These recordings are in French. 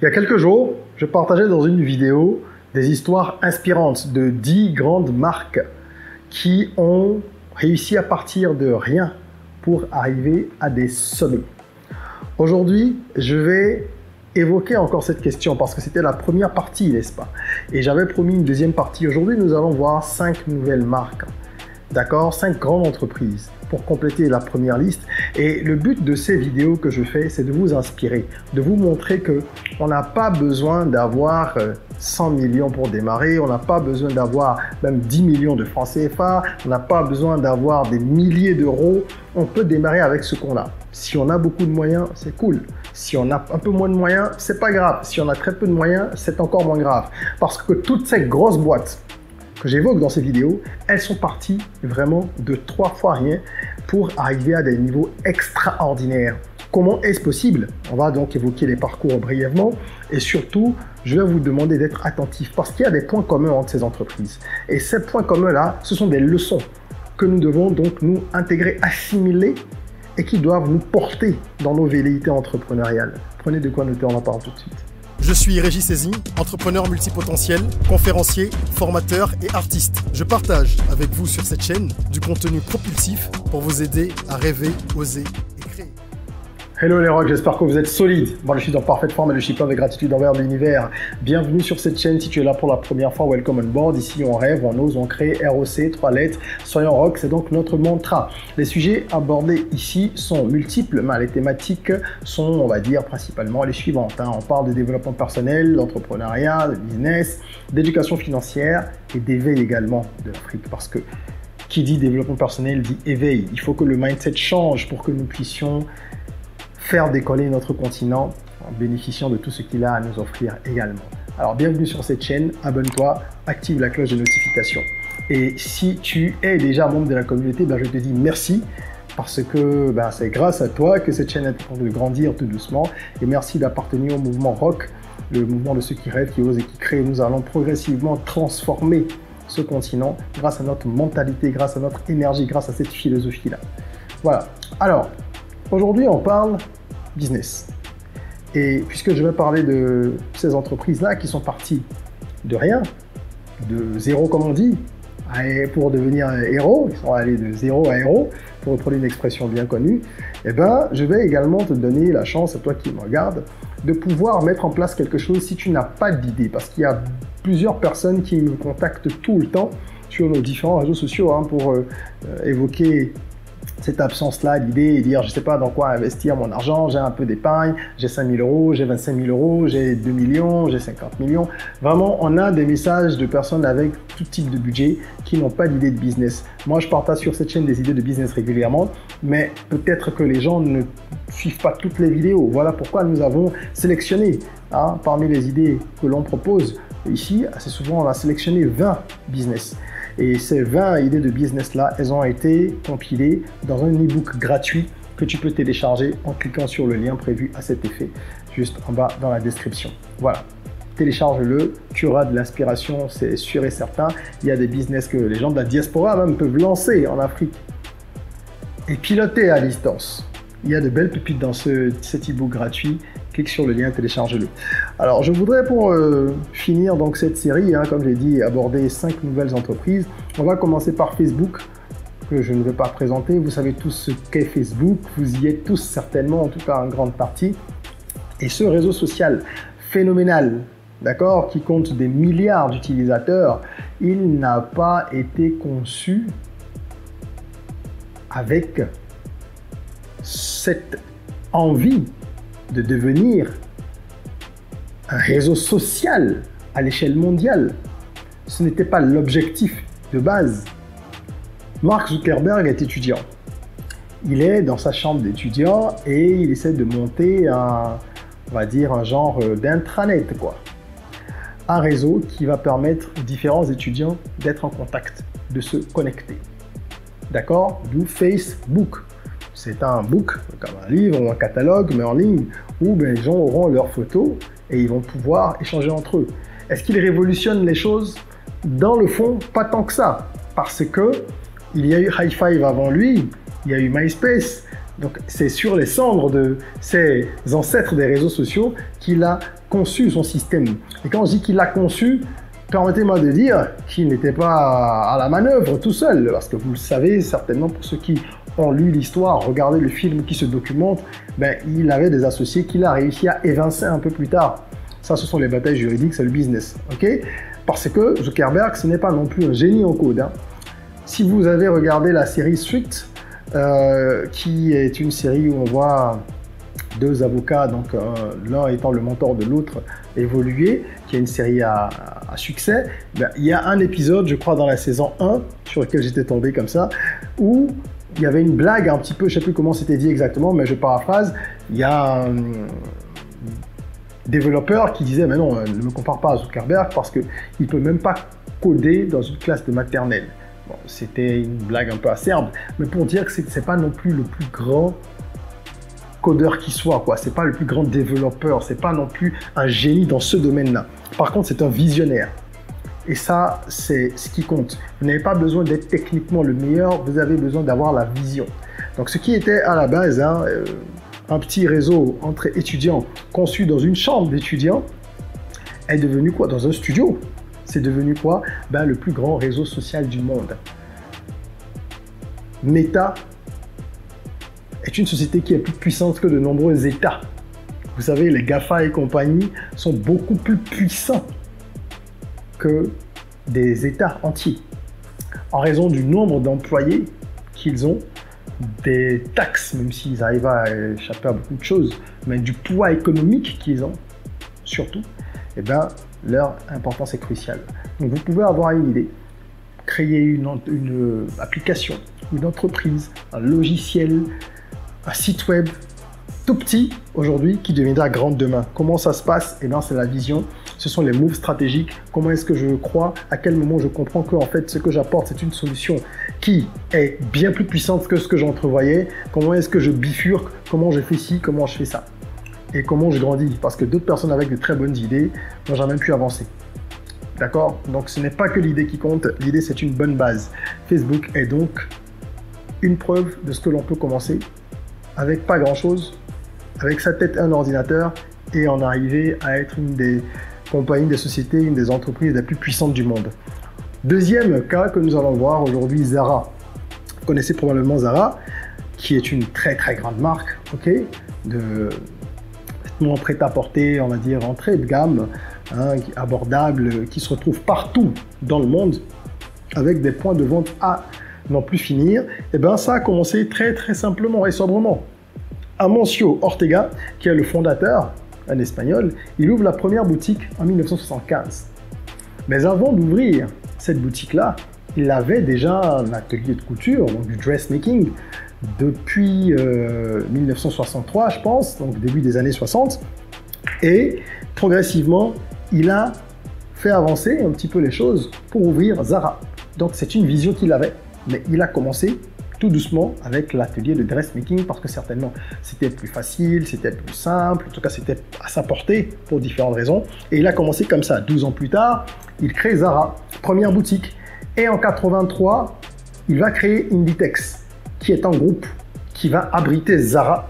Il y a quelques jours, je partageais dans une vidéo des histoires inspirantes de 10 grandes marques qui ont réussi à partir de rien pour arriver à des sommets. Aujourd'hui, je vais évoquer encore cette question parce que c'était la première partie, n'est-ce pas? Et j'avais promis une deuxième partie. Aujourd'hui, nous allons voir 5 nouvelles marques. D'accord? 5 grandes entreprises pour compléter la première liste. Et le but de ces vidéos que je fais, c'est de vous inspirer, de vous montrer que on n'a pas besoin d'avoir 100 millions pour démarrer, on n'a pas besoin d'avoir même 10 millions de francs CFA, on n'a pas besoin d'avoir des milliers d'euros. On peut démarrer avec ce qu'on a. Si on a beaucoup de moyens, c'est cool. Si on a un peu moins de moyens, c'est pas grave. Si on a très peu de moyens, c'est encore moins grave. Parce que toutes ces grosses boîtes que j'évoque dans ces vidéos, elles sont parties vraiment de 3 fois rien pour arriver à des niveaux extraordinaires. Comment est-ce possible? On va donc évoquer les parcours brièvement et surtout, je vais vous demander d'être attentif parce qu'il y a des points communs entre ces entreprises. Et ces points communs-là, ce sont des leçons que nous devons donc nous intégrer, assimiler et qui doivent nous porter dans nos velléités entrepreneuriales. Prenez de quoi noter, on en parle tout de suite. Je suis Régis Sezin, entrepreneur multipotentiel, conférencier, formateur et artiste. Je partage avec vous sur cette chaîne du contenu propulsif pour vous aider à rêver, oser et créer. Hello les rocks, j'espère que vous êtes solides. Moi je suis en parfaite forme et je suis plein de gratitude envers l'univers. Bienvenue sur cette chaîne. Si tu es là pour la première fois, welcome on board. Ici on rêve, on ose, on crée, ROC, 3 lettres. Soyons rock, c'est donc notre mantra. Les sujets abordés ici sont multiples, mais les thématiques sont, on va dire, principalement les suivantes. On parle de développement personnel, d'entrepreneuriat, de business, d'éducation financière et d'éveil également de l'Afrique. Parce que qui dit développement personnel dit éveil. Il faut que le mindset change pour que nous puissions faire décoller notre continent en bénéficiant de tout ce qu'il a à nous offrir également. Alors bienvenue sur cette chaîne, abonne-toi, active la cloche de notification. Et si tu es déjà membre de la communauté, je te dis merci parce que c'est grâce à toi que cette chaîne est en train de grandir tout doucement. Et merci d'appartenir au mouvement ROC, le mouvement de ceux qui rêvent, qui osent et qui créent. Nous allons progressivement transformer ce continent grâce à notre mentalité, grâce à notre énergie, grâce à cette philosophie-là. Voilà. Alors, aujourd'hui, on parle business. Et puisque je vais parler de ces entreprises-là qui sont parties de rien, de zéro comme on dit, pour devenir héros, ils sont allés de zéro à héros, pour reprendre une expression bien connue, je vais également te donner la chance, à toi qui me regardes, de pouvoir mettre en place quelque chose si tu n'as pas d'idée. Parce qu'il y a plusieurs personnes qui me contactent tout le temps sur nos différents réseaux sociaux pour évoquer cette absence-là d'idées et dire je ne sais pas dans quoi investir mon argent, j'ai un peu d'épargne, j'ai 5 000 euros, j'ai 25 000 euros, j'ai 2 millions, j'ai 50 millions. Vraiment, on a des messages de personnes avec tout type de budget qui n'ont pas d'idée de business. Moi, je partage sur cette chaîne des idées de business régulièrement, mais peut-être que les gens ne suivent pas toutes les vidéos. Voilà pourquoi nous avons sélectionné parmi les idées que l'on propose ici, assez souvent on a sélectionné 20 business. Et ces 20 idées de business-là, elles ont été compilées dans un e-book gratuit que tu peux télécharger en cliquant sur le lien prévu à cet effet, juste en bas dans la description. Voilà, télécharge-le, tu auras de l'inspiration, c'est sûr et certain. Il y a des business que les gens de la diaspora même peuvent lancer en Afrique et piloter à distance. Il y a de belles pépites dans cet e-book gratuit. Clique sur le lien, télécharge-le. Alors, je voudrais pour finir donc cette série, comme j'ai dit, aborder 5 nouvelles entreprises. On va commencer par Facebook, que je ne vais pas présenter. Vous savez tous ce qu'est Facebook. Vous y êtes tous certainement, en tout cas en grande partie. Et ce réseau social phénoménal, d'accord, qui compte des milliards d'utilisateurs, il n'a pas été conçu avec cette envie de devenir un réseau social à l'échelle mondiale. Ce n'était pas l'objectif de base. Mark Zuckerberg est étudiant. Il est dans sa chambre d'étudiant et il essaie de monter on va dire un genre d'intranet, quoi. Un réseau qui va permettre aux différents étudiants d'être en contact, de se connecter. D'accord? D'où Facebook. C'est un book, comme un livre ou un catalogue, mais en ligne, où les gens auront leurs photos et ils vont pouvoir échanger entre eux. Est-ce qu'il révolutionne les choses? Dans le fond, pas tant que ça, parce que il y a eu High Five avant lui, il y a eu MySpace, Donc c'est sur les cendres de ses ancêtres des réseaux sociaux qu'il a conçu son système. Et quand je dis qu'il l'a conçu, permettez-moi de dire qu'il n'était pas à la manœuvre tout seul, parce que vous le savez certainement pour ceux qui ont lu l'histoire, regardé le film qui se documente, ben, il avait des associés qu'il a réussi à évincer un peu plus tard. Ça, ce sont les batailles juridiques, c'est le business, ok? Parce que Zuckerberg, ce n'est pas non plus un génie en code, hein. Si vous avez regardé la série Suits, qui est une série où on voit deux avocats, donc l'un étant le mentor de l'autre, évoluer, qui est une série à succès, ben, il y a un épisode, je crois, dans la saison 1, sur lequel j'étais tombé comme ça, où il y avait une blague un petit peu, je ne sais plus comment c'était dit exactement, mais je paraphrase, il y a un développeur qui disait « Mais non, ne me compare pas à Zuckerberg parce qu'il ne peut même pas coder dans une classe de maternelle. » Bon, c'était une blague un peu acerbe, mais pour dire que ce n'est pas non plus le plus grand codeur qui soit, quoi. C'est pas le plus grand développeur, c'est pas non plus un génie dans ce domaine-là. Par contre, c'est un visionnaire. Et ça, c'est ce qui compte. Vous n'avez pas besoin d'être techniquement le meilleur, vous avez besoin d'avoir la vision. Donc, ce qui était à la base un petit réseau entre étudiants conçu dans une chambre d'étudiants est devenu quoi? Dans un studio. C'est devenu quoi? Ben, le plus grand réseau social du monde. Meta est une société qui est plus puissante que de nombreux États. Vous savez, les GAFA et compagnie sont beaucoup plus puissants que des États entiers, en raison du nombre d'employés qu'ils ont, des taxes, même s'ils arrivent à échapper à beaucoup de choses, mais du poids économique qu'ils ont, surtout, et ben, leur importance est cruciale. Donc vous pouvez avoir une idée, créer une application, une entreprise, un logiciel, un site web tout petit aujourd'hui qui deviendra grand demain. Comment ça se passe? Eh bien, c'est la vision, ce sont les moves stratégiques. Comment est-ce que je crois? À quel moment je comprends que en fait, ce que j'apporte, c'est une solution qui est bien plus puissante que ce que j'entrevoyais? Comment est-ce que je bifurque? Comment je fais ci? Comment je fais ça? Et comment je grandis? Parce que d'autres personnes avec de très bonnes idées n'ont jamais pu avancer. D'accord? Donc, ce n'est pas que l'idée qui compte. L'idée, c'est une bonne base. Facebook est donc une preuve de ce que l'on peut commencer avec pas grand-chose, avec sa tête un ordinateur, et en arriver à être une des compagnies, des sociétés, une des entreprises les plus puissantes du monde. Deuxième cas que nous allons voir aujourd'hui, Zara. Vous connaissez probablement Zara, qui est une très très grande marque, ok, de vêtements prêt-à-porter, on va dire entrée de gamme, hein, abordable, qui se retrouve partout dans le monde, avec des points de vente à n'en plus finir. Et bien ça a commencé très très simplement et sobrement. Amancio Ortega, qui est le fondateur, un Espagnol, il ouvre la première boutique en 1975. Mais avant d'ouvrir cette boutique-là, il avait déjà un atelier de couture, donc du dressmaking, depuis 1963, je pense, donc début des années 60. Et progressivement, il a fait avancer un petit peu les choses pour ouvrir Zara. Donc c'est une vision qu'il avait, mais il a commencé tout doucement avec l'atelier de dressmaking parce que certainement c'était plus facile, c'était plus simple, en tout cas c'était à sa portée pour différentes raisons. Et il a commencé comme ça. 12 ans plus tard, il crée Zara, première boutique. Et en 83, il va créer Inditex, qui est un groupe qui va abriter Zara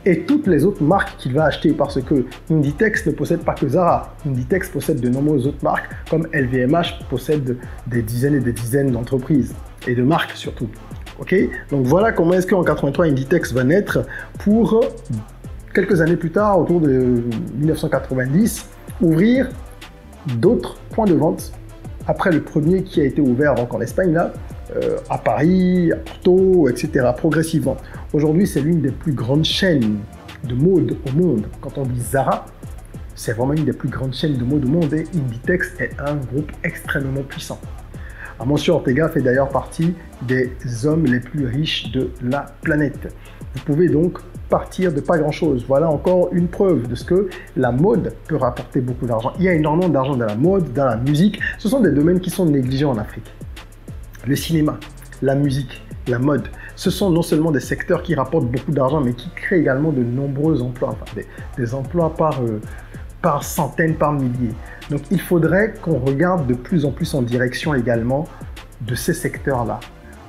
et toutes les autres marques qu'il va acheter, parce que Inditex ne possède pas que Zara. Inditex possède de nombreuses autres marques, comme LVMH possède des dizaines et des dizaines d'entreprises et de marques surtout. Ok, donc voilà comment est-ce qu'en 83 Inditex va naître pour quelques années plus tard, autour de 1990, ouvrir d'autres points de vente après le premier qui a été ouvert donc en Espagne là, à Paris, à Porto, etc. progressivement. Aujourd'hui, c'est l'une des plus grandes chaînes de mode au monde. Quand on dit Zara, c'est vraiment une des plus grandes chaînes de mode au monde et Inditex est un groupe extrêmement puissant. Amancio Ortega fait d'ailleurs partie des hommes les plus riches de la planète. Vous pouvez donc partir de pas grand-chose. Voilà encore une preuve de ce que la mode peut rapporter beaucoup d'argent. Il y a énormément d'argent dans la mode, dans la musique. Ce sont des domaines qui sont négligés en Afrique. Le cinéma, la musique, la mode, ce sont non seulement des secteurs qui rapportent beaucoup d'argent, mais qui créent également de nombreux emplois, enfin, des emplois par centaines, par milliers. Donc il faudrait qu'on regarde de plus en plus en direction également de ces secteurs-là,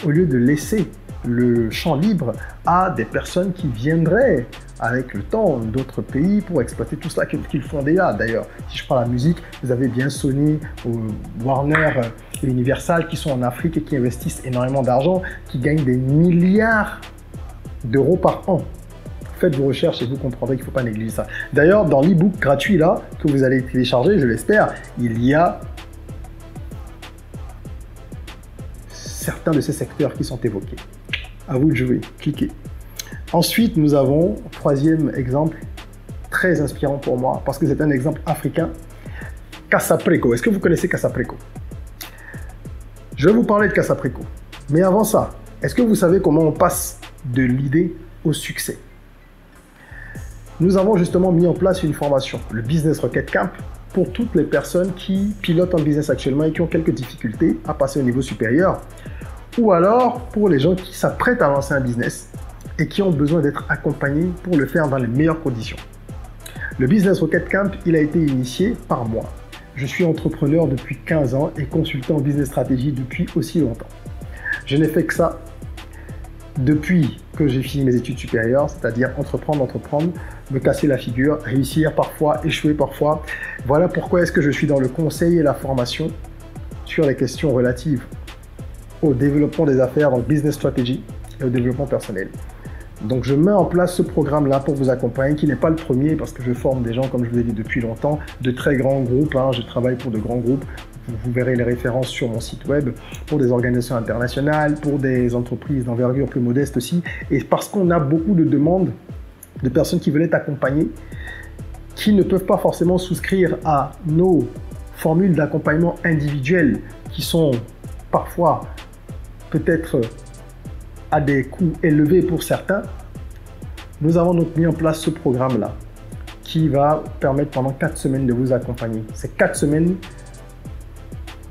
au lieu de laisser le champ libre à des personnes qui viendraient avec le temps d'autres pays pour exploiter tout cela qu'ils font déjà. D'ailleurs, si je prends la musique, vous avez bien Sony, Warner et Universal qui sont en Afrique et qui investissent énormément d'argent, qui gagnent des milliards d'euros par an. Faites vos recherches et vous comprendrez qu'il ne faut pas négliger ça. D'ailleurs, dans l'e-book gratuit là, que vous allez télécharger, je l'espère, il y a certains de ces secteurs qui sont évoqués. À vous de jouer, cliquez. Ensuite, nous avons, troisième exemple, très inspirant pour moi, parce que c'est un exemple africain, Casapreco. Est-ce que vous connaissez Casapreco? Je vais vous parler de Casapreco. Mais avant ça, est-ce que vous savez comment on passe de l'idée au succès? Nous avons justement mis en place une formation, le Business Rocket Camp, pour toutes les personnes qui pilotent un business actuellement et qui ont quelques difficultés à passer au niveau supérieur, ou alors pour les gens qui s'apprêtent à lancer un business et qui ont besoin d'être accompagnés pour le faire dans les meilleures conditions. Le Business Rocket Camp, il a été initié par moi. Je suis entrepreneur depuis 15 ans et consultant en business stratégie depuis aussi longtemps. Je n'ai fait que ça depuis que j'ai fini mes études supérieures, c'est-à-dire entreprendre, me casser la figure, réussir parfois, échouer parfois. Voilà pourquoi est-ce que je suis dans le conseil et la formation sur les questions relatives au développement des affaires, dans le business strategy et au développement personnel. Donc je mets en place ce programme-là pour vous accompagner, qui n'est pas le premier parce que je forme des gens, comme je vous l'ai dit, depuis longtemps, de très grands groupes. Je travaille pour de grands groupes. Vous verrez les références sur mon site web, pour des organisations internationales, pour des entreprises d'envergure plus modeste aussi. Et parce qu'on a beaucoup de demandes de personnes qui veulent être accompagnées, qui ne peuvent pas forcément souscrire à nos formules d'accompagnement individuelles, qui sont parfois peut-être à des coûts élevés pour certains, nous avons donc mis en place ce programme-là qui va permettre pendant 4 semaines de vous accompagner. Ces 4 semaines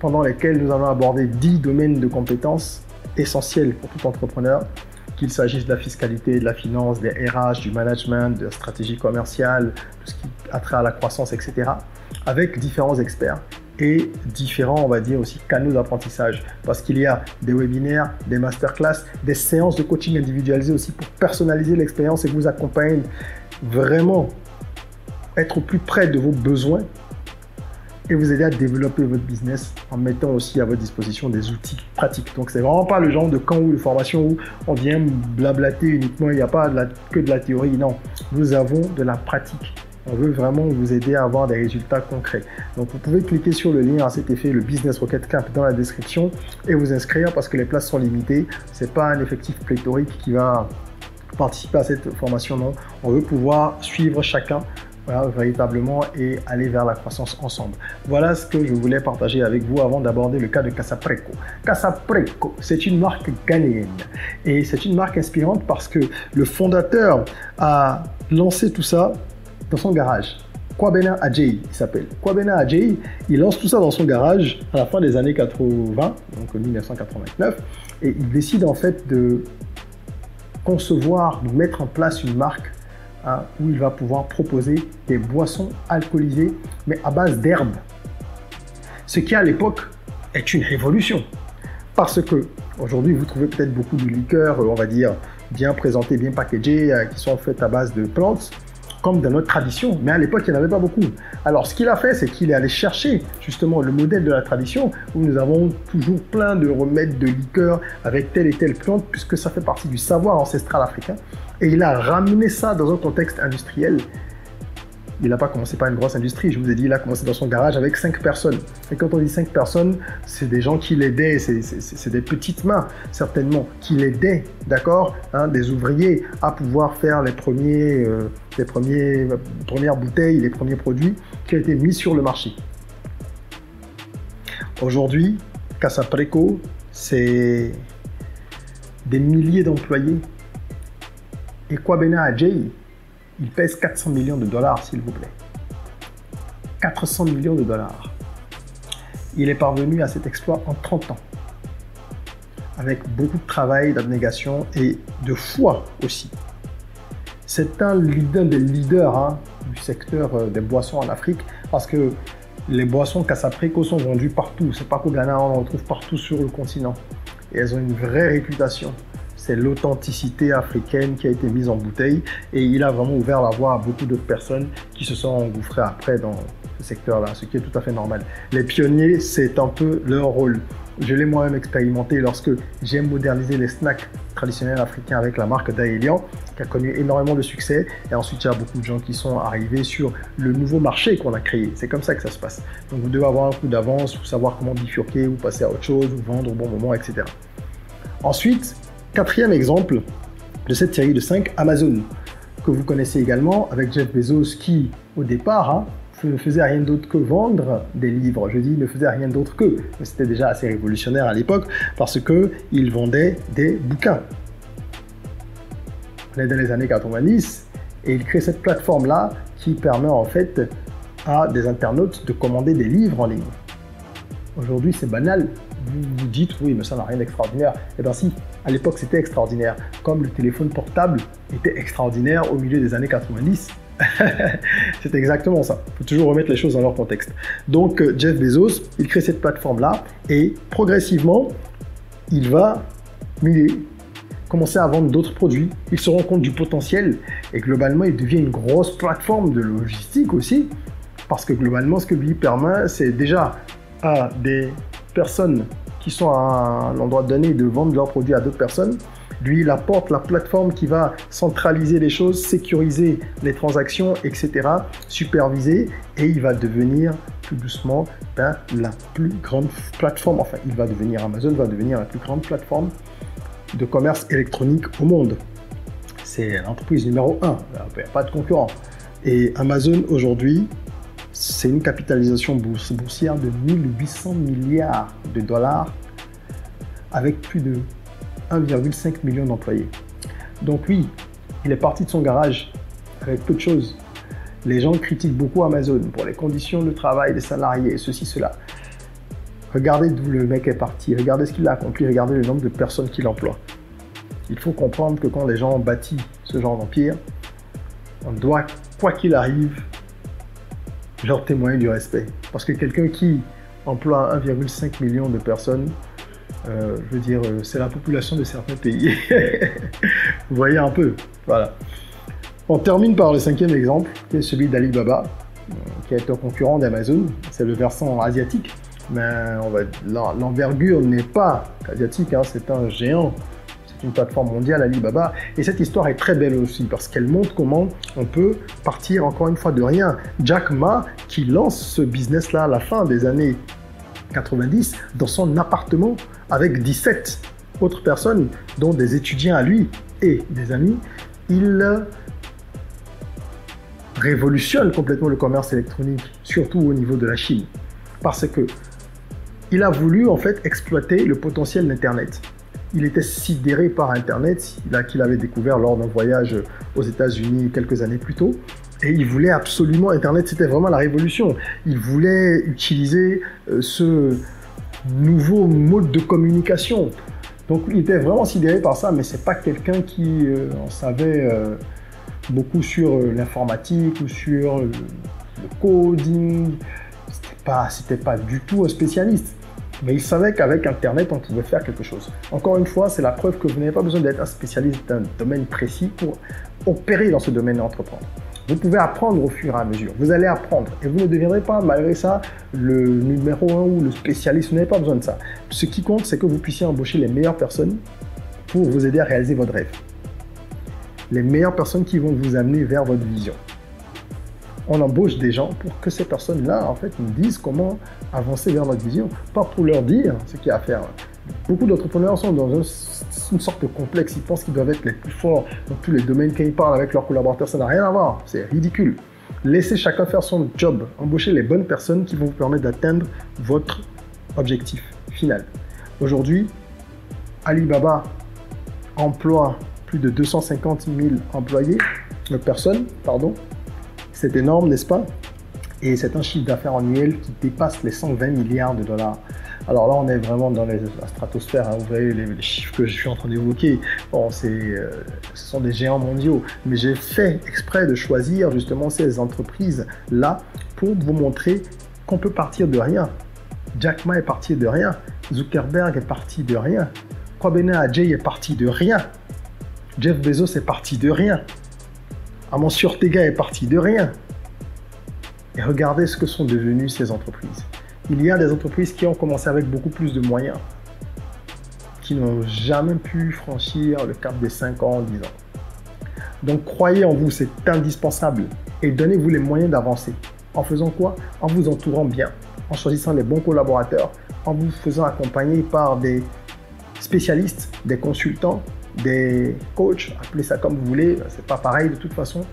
pendant lesquelles nous allons aborder 10 domaines de compétences essentiels pour tout entrepreneur, qu'il s'agisse de la fiscalité, de la finance, des RH, du management, de la stratégie commerciale, tout ce qui a trait à la croissance, etc. avec différents experts et différents, on va dire aussi, canaux d'apprentissage. Parce qu'il y a des webinaires, des masterclass, des séances de coaching individualisées aussi pour personnaliser l'expérience et vous accompagner vraiment être au plus près de vos besoins et vous aider à développer votre business en mettant aussi à votre disposition des outils pratiques. Donc, c'est vraiment pas le genre de camp ou de formation où on vient blablater uniquement, il n'y a pas que de la théorie. Non, nous avons de la pratique. On veut vraiment vous aider à avoir des résultats concrets. Donc, vous pouvez cliquer sur le lien à cet effet, le Business Rocket Camp, dans la description et vous inscrire parce que les places sont limitées. Ce n'est pas un effectif pléthorique qui va participer à cette formation, non. On veut pouvoir suivre chacun véritablement et aller vers la croissance ensemble. Voilà ce que je voulais partager avec vous avant d'aborder le cas de Casapreco. Casapreco, c'est une marque ghanéenne et c'est une marque inspirante parce que le fondateur a lancé tout ça dans son garage. Kwabena Adjei, il s'appelle. Kwabena Adjei, il lance tout ça dans son garage à la fin des années 80, donc 1989, et il décide en fait de concevoir, de mettre en place une marque où il va pouvoir proposer des boissons alcoolisées, mais à base d'herbes. Ce qui à l'époque est une révolution. Parce que aujourd'hui, vous trouvez peut-être beaucoup de liqueurs, on va dire, bien présentées, bien packagées, qui sont faites à base de plantes, comme dans notre tradition. Mais à l'époque, il n'y en avait pas beaucoup. Alors, ce qu'il a fait, c'est qu'il est allé chercher justement le modèle de la tradition, où nous avons toujours plein de remèdes de liqueurs avec telle et telle plante, puisque ça fait partie du savoir ancestral africain. Et il a ramené ça dans un contexte industriel. Il n'a pas commencé par une grosse industrie, je vous ai dit, il a commencé dans son garage avec 5 personnes. Et quand on dit 5 personnes, c'est des gens qui l'aidaient, c'est des petites mains, certainement, qui l'aidaient, d'accord, des ouvriers à pouvoir faire les premières bouteilles, les premiers produits qui ont été mis sur le marché. Aujourd'hui, Casapreco, c'est des milliers d'employés. Et Kwabena Adjei, il pèse 400 millions de dollars, s'il vous plaît. 400 millions de dollars. Il est parvenu à cet exploit en 30 ans. Avec beaucoup de travail, d'abnégation et de foi aussi. C'est un des leaders du secteur des boissons en Afrique parce que les boissons Casapreco sont vendues partout. C'est pas qu'au Ghana, on en retrouve partout sur le continent. Et elles ont une vraie réputation. c'est l'authenticité africaine qui a été mise en bouteille et il a vraiment ouvert la voie à beaucoup d'autres personnes qui se sont engouffrées après dans ce secteur-là, ce qui est tout à fait normal. Les pionniers, c'est un peu leur rôle. Je l'ai moi-même expérimenté lorsque j'ai modernisé les snacks traditionnels africains avec la marque Daelian, qui a connu énormément de succès. Et ensuite, il y a beaucoup de gens qui sont arrivés sur le nouveau marché qu'on a créé. C'est comme ça que ça se passe. Donc, vous devez avoir un coup d'avance, ou savoir comment bifurquer, ou passer à autre chose, ou vendre au bon moment, etc. Ensuite, quatrième exemple de cette série de 5, Amazon, que vous connaissez également, avec Jeff Bezos qui, au départ, ne faisait rien d'autre que vendre des livres. Je dis ne faisait rien d'autre que, mais c'était déjà assez révolutionnaire à l'époque parce qu'il vendait des bouquins. On est dans les années 90 et il crée cette plateforme-là qui permet en fait à des internautes de commander des livres en ligne. Aujourd'hui, c'est banal. Vous vous dites, oui, mais ça n'a rien d'extraordinaire. Eh bien si, à l'époque, c'était extraordinaire. Comme le téléphone portable était extraordinaire au milieu des années 90. C'est exactement ça. Il faut toujours remettre les choses dans leur contexte. Donc, Jeff Bezos, il crée cette plateforme-là et progressivement, il va commencer à vendre d'autres produits. Il se rend compte du potentiel et globalement, il devient une grosse plateforme de logistique aussi parce que globalement, ce que lui permet, c'est déjà à des personnes qui sont à un endroit donné de vendre leurs produits à d'autres personnes. Lui, il apporte la plateforme qui va centraliser les choses, sécuriser les transactions, etc., superviser, et il va devenir tout doucement la plus grande plateforme. Enfin, Amazon va devenir la plus grande plateforme de commerce électronique au monde. C'est l'entreprise numéro 1, il n'y a pas de concurrent. Et Amazon, aujourd'hui, c'est une capitalisation boursière de 1800 milliards de dollars avec plus de 1,5 million d'employés. Donc oui, il est parti de son garage avec peu de choses. Les gens critiquent beaucoup Amazon pour les conditions de travail des salariés, ceci, cela. Regardez d'où le mec est parti, regardez ce qu'il a accompli, regardez le nombre de personnes qu'il emploie. Il faut comprendre que quand les gens ont bâti ce genre d'empire, on doit, quoi qu'il arrive, leur témoigner du respect. Parce que quelqu'un qui emploie 1,5 million de personnes, je veux dire, c'est la population de certains pays. Vous voyez un peu, voilà. On termine par le 5e exemple, qui est celui d'Alibaba, qui est un concurrent d'Amazon. C'est le versant asiatique, mais l'envergure n'est pas asiatique, hein, c'est un géant. C'est une plateforme mondiale, Alibaba. Et cette histoire est très belle aussi, parce qu'elle montre comment on peut partir encore une fois de rien. Jack Ma, qui lance ce business-là à la fin des années 90, dans son appartement, avec 17 autres personnes, dont des étudiants à lui et des amis, il révolutionne complètement le commerce électronique, surtout au niveau de la Chine, parce que il a voulu en fait exploiter le potentiel d'Internet. Il était sidéré par Internet, qu'il avait découvert lors d'un voyage aux États-Unis quelques années plus tôt, et il voulait absolument, Internet c'était vraiment la révolution, il voulait utiliser ce nouveau mode de communication. Donc il était vraiment sidéré par ça, mais c'est pas quelqu'un qui en savait beaucoup sur l'informatique ou sur le coding. C'était pas du tout un spécialiste. Mais il savait qu'avec Internet, on pouvait faire quelque chose. Encore une fois, c'est la preuve que vous n'avez pas besoin d'être un spécialiste d'un domaine précis pour opérer dans ce domaine et entreprendre. Vous pouvez apprendre au fur et à mesure. Vous allez apprendre et vous ne deviendrez pas, malgré ça, le numéro 1 ou le spécialiste. Vous n'avez pas besoin de ça. Ce qui compte, c'est que vous puissiez embaucher les meilleures personnes pour vous aider à réaliser votre rêve. Les meilleures personnes qui vont vous amener vers votre vision. On embauche des gens pour que ces personnes-là, en fait, nous disent comment avancer vers notre vision, pas pour leur dire ce qu'il y a à faire. Beaucoup d'entrepreneurs sont dans une sorte de complexe. Ils pensent qu'ils doivent être les plus forts dans tous les domaines. Quand ils parlent avec leurs collaborateurs, ça n'a rien à voir. C'est ridicule. Laissez chacun faire son job. Embauchez les bonnes personnes qui vont vous permettre d'atteindre votre objectif final. Aujourd'hui, Alibaba emploie plus de 250 000 personnes, pardon. C'est énorme, n'est-ce pas? Et c'est un chiffre d'affaires annuel qui dépasse les 120 milliards de dollars. Alors là, on est vraiment dans la stratosphère. Hein. Vous voyez les chiffres que je suis en train d'évoquer. Bon, ce sont des géants mondiaux. Mais j'ai fait exprès de choisir justement ces entreprises-là pour vous montrer qu'on peut partir de rien. Jack Ma est parti de rien. Zuckerberg est parti de rien. Kwabena Adjei est parti de rien. Jeff Bezos est parti de rien. Amancio Ortega est parti de rien. Et regardez ce que sont devenues ces entreprises. Il y a des entreprises qui ont commencé avec beaucoup plus de moyens, qui n'ont jamais pu franchir le cap des 5 ans, 10 ans. Donc croyez en vous, c'est indispensable. Et donnez-vous les moyens d'avancer. En faisant quoi? En vous entourant bien, en choisissant les bons collaborateurs, en vous faisant accompagner par des spécialistes, des consultants, des coachs, appelez ça comme vous voulez, c'est pas pareil de toute façon.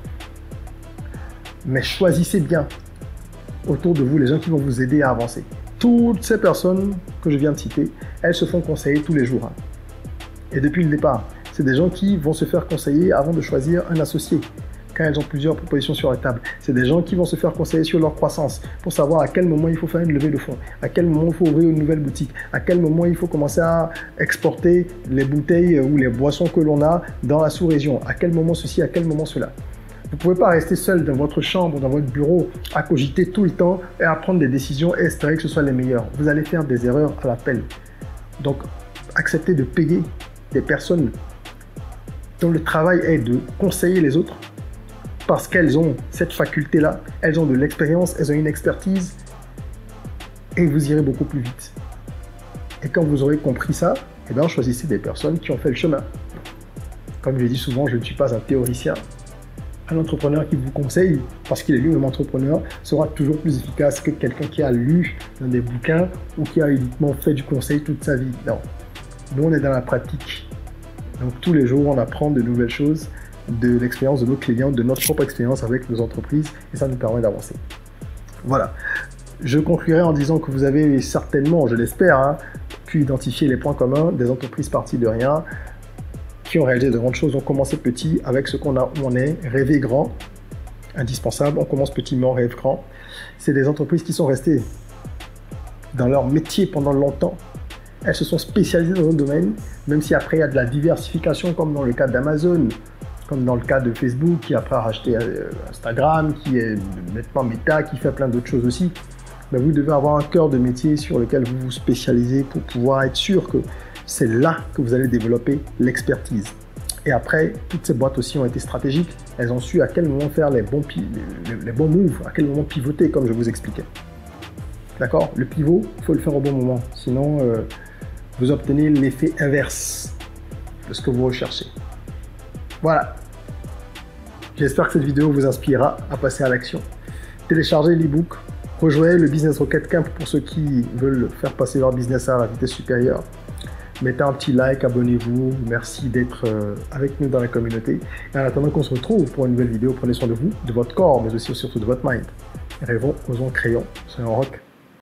Mais choisissez bien autour de vous les gens qui vont vous aider à avancer. Toutes ces personnes que je viens de citer, elles se font conseiller tous les jours. Hein. Et depuis le départ, c'est des gens qui vont se faire conseiller avant de choisir un associé. Quand elles ont plusieurs propositions sur la table. C'est des gens qui vont se faire conseiller sur leur croissance pour savoir à quel moment il faut faire une levée de fonds, à quel moment il faut ouvrir une nouvelle boutique, à quel moment il faut commencer à exporter les bouteilles ou les boissons que l'on a dans la sous-région, à quel moment ceci, à quel moment cela. Vous ne pouvez pas rester seul dans votre chambre, dans votre bureau, à cogiter tout le temps et à prendre des décisions et espérer que ce soit les meilleures. Vous allez faire des erreurs à l'appel. Donc, acceptez de payer des personnes dont le travail est de conseiller les autres parce qu'elles ont cette faculté-là, elles ont de l'expérience, elles ont une expertise et vous irez beaucoup plus vite. Et quand vous aurez compris ça, eh bien, choisissez des personnes qui ont fait le chemin. Comme je l'ai dit souvent, je ne suis pas un théoricien. Un entrepreneur qui vous conseille, parce qu'il est lui-même entrepreneur, sera toujours plus efficace que quelqu'un qui a lu dans des bouquins ou qui a uniquement fait du conseil toute sa vie. Non, nous on est dans la pratique. Donc tous les jours, on apprend de nouvelles choses, de l'expérience de nos clients, de notre propre expérience avec nos entreprises, et ça nous permet d'avancer. Voilà. Je conclurai en disant que vous avez certainement, je l'espère, hein, pu identifier les points communs des entreprises parties de rien, qui ont réalisé de grandes choses. On commençait petit avec ce qu'on a où on est, rêver grand, indispensable. On commence petit mais on rêve grand. C'est des entreprises qui sont restées dans leur métier pendant longtemps. Elles se sont spécialisées dans un domaine, même si après il y a de la diversification comme dans le cas d'Amazon, comme dans le cas de Facebook qui après a racheté Instagram, qui est maintenant Meta, qui fait plein d'autres choses aussi. Mais vous devez avoir un cœur de métier sur lequel vous vous spécialisez pour pouvoir être sûr que c'est là que vous allez développer l'expertise. Et après, toutes ces boîtes aussi ont été stratégiques. Elles ont su à quel moment faire les bons moves, à quel moment pivoter, comme je vous expliquais. D'accord? Le pivot, il faut le faire au bon moment. Sinon, vous obtenez l'effet inverse de ce que vous recherchez. Voilà. J'espère que cette vidéo vous inspirera à passer à l'action. Téléchargez l'e-book. Rejoignez le Business Rocket Camp pour ceux qui veulent faire passer leur business à la vitesse supérieure. Mettez un petit like, abonnez-vous. Merci d'être avec nous dans la communauté. Et en attendant qu'on se retrouve pour une nouvelle vidéo, prenez soin de vous, de votre corps, mais aussi surtout de votre mind. Rêvons, osons, créons. Soyons rock.